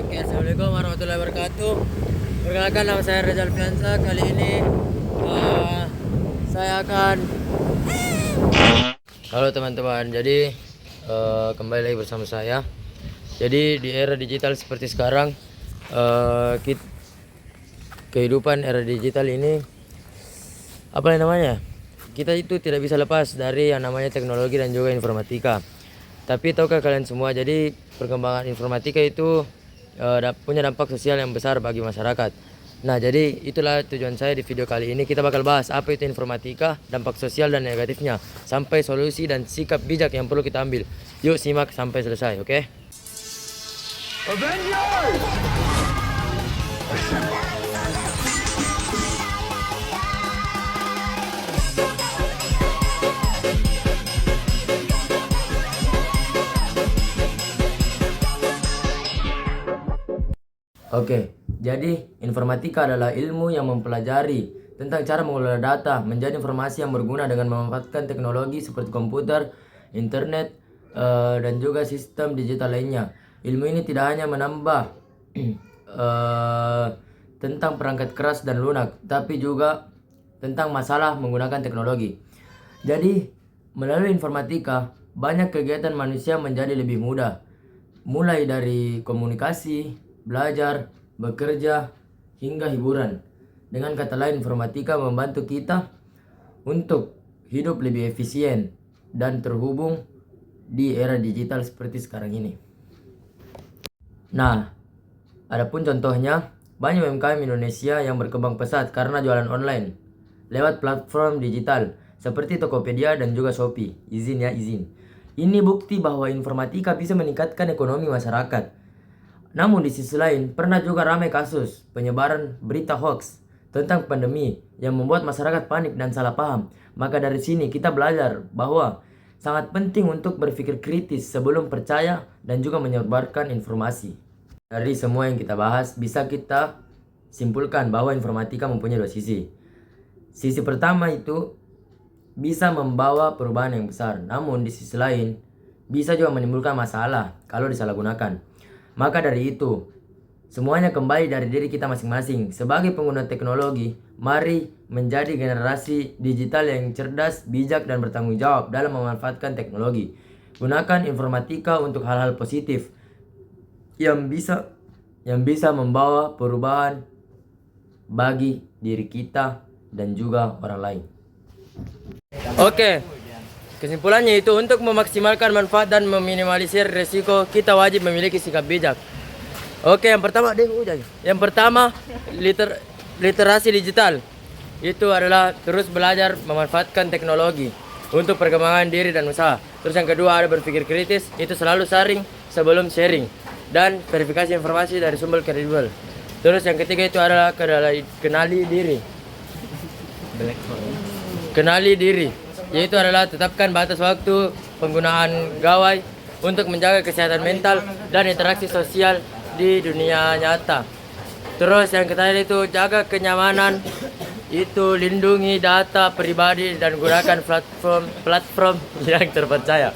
Oke, assalamualaikum warahmatullahi wabarakatuh. Perkenalkan, nama saya Reza Alfiansa. Kali ini saya akan halo teman-teman. Jadi kembali lagi bersama saya. Jadi di era digital seperti sekarang, kehidupan era digital ini apa namanya? Kita itu tidak bisa lepas dari yang namanya teknologi dan juga informatika. Tapi tahukah kalian semua, jadi perkembangan informatika itu punya dampak sosial yang besar bagi masyarakat. Nah, jadi itulah tujuan saya di video kali ini. Kita bakal bahas apa itu informatika, dampak sosial dan negatifnya, sampai solusi dan sikap bijak yang perlu kita ambil. Yuk simak sampai selesai, oke? Oke, jadi informatika adalah ilmu yang mempelajari tentang cara mengelola data menjadi informasi yang berguna dengan memanfaatkan teknologi seperti komputer, internet, dan juga sistem digital lainnya. Ilmu ini tidak hanya menambah tentang perangkat keras dan lunak, tapi juga tentang masalah menggunakan teknologi. Jadi, melalui informatika, banyak kegiatan manusia menjadi lebih mudah. Mulai dari komunikasi, belajar, bekerja, hingga hiburan. Dengan kata lain, informatika membantu kita untuk hidup lebih efisien dan terhubung di era digital seperti sekarang ini. Nah, adapun contohnya, banyak UMKM Indonesia yang berkembang pesat karena jualan online lewat platform digital seperti Tokopedia dan juga Shopee. Izin. Ini bukti bahwa informatika bisa meningkatkan ekonomi masyarakat. Namun di sisi lain, pernah juga ramai kasus penyebaran berita hoax tentang pandemi yang membuat masyarakat panik dan salah paham. Maka dari sini kita belajar bahwa sangat penting untuk berpikir kritis sebelum percaya dan juga menyebarkan informasi. Dari semua yang kita bahas, bisa kita simpulkan bahwa informatika mempunyai dua sisi. Sisi pertama itu bisa membawa perubahan yang besar, namun di sisi lain bisa juga menimbulkan masalah kalau disalahgunakan. Maka dari itu, semuanya kembali dari diri kita masing-masing. Sebagai pengguna teknologi, mari menjadi generasi digital yang cerdas, bijak, dan bertanggung jawab dalam memanfaatkan teknologi. Gunakan informatika untuk hal-hal positif yang bisa membawa perubahan bagi diri kita dan juga orang lain. Oke. Kesimpulannya itu, untuk memaksimalkan manfaat dan meminimalisir resiko, kita wajib memiliki sikap bijak. Oke, yang pertama literasi digital. Itu adalah terus belajar memanfaatkan teknologi untuk perkembangan diri dan usaha. Terus yang kedua ada berpikir kritis, itu selalu saring sebelum sharing dan verifikasi informasi dari sumber kredibel. Terus yang ketiga itu adalah kenali diri. Yaitu adalah tetapkan batas waktu penggunaan gawai untuk menjaga kesehatan mental dan interaksi sosial di dunia nyata. Terus yang ketiga itu jaga kenyamanan, itu lindungi data pribadi dan gunakan platform yang terpercaya.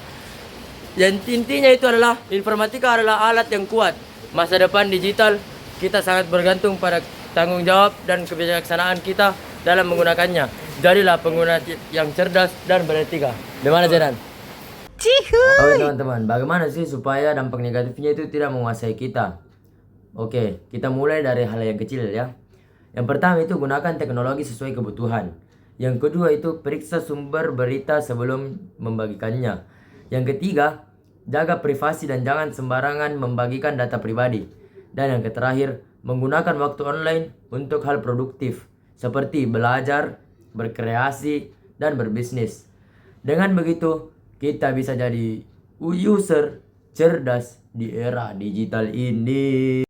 Yang intinya itu adalah informatika adalah alat yang kuat. Masa depan digital kita sangat bergantung pada tanggung jawab dan kebijaksanaan kita dalam menggunakannya. Jadilah pengguna yang cerdas dan beretika. Gimana Zenan? Oke teman-teman, bagaimana sih supaya dampak negatifnya itu tidak menguasai kita? Oke, kita mulai dari hal yang kecil ya. Yang pertama itu gunakan teknologi sesuai kebutuhan. Yang kedua itu periksa sumber berita sebelum membagikannya. Yang ketiga, jaga privasi dan jangan sembarangan membagikan data pribadi. Dan yang terakhir, menggunakan waktu online untuk hal produktif seperti belajar, berkreasi, dan berbisnis. Dengan begitu, kita bisa jadi user cerdas di era digital ini.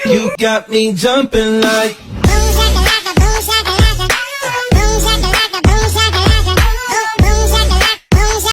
You got me jumping like